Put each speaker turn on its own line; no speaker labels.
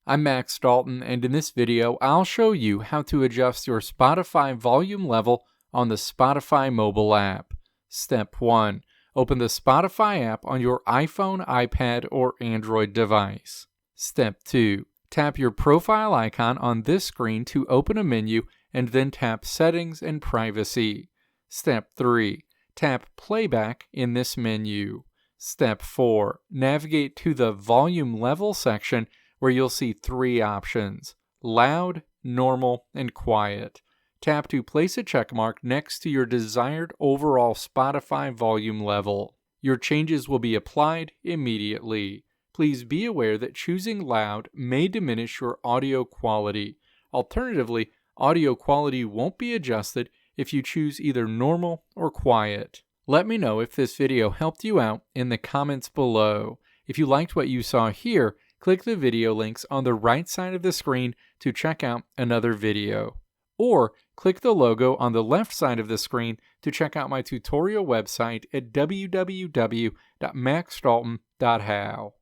I'm Max Dalton, and in this video I'll show you how to adjust your Spotify volume level on the Spotify mobile app. Step 1. Open the Spotify app on your iPhone, iPad, or Android device. Step 2. Tap your profile icon on this screen to open a menu and then tap Settings and Privacy. Step 3. Tap Playback in this menu. Step 4. Navigate to the Volume Level section where you'll see 3 options: loud, normal, and quiet. Tap to place a checkmark next to your desired overall Spotify volume level. Your changes will be applied immediately. Please be aware that choosing loud may diminish your audio quality. Alternatively, audio quality won't be adjusted if you choose either normal or quiet. Let me know if this video helped you out in the comments below. If you liked what you saw here, click the video links on the right side of the screen to check out another video. Or click the logo on the left side of the screen to check out my tutorial website at www.maxdalton.how.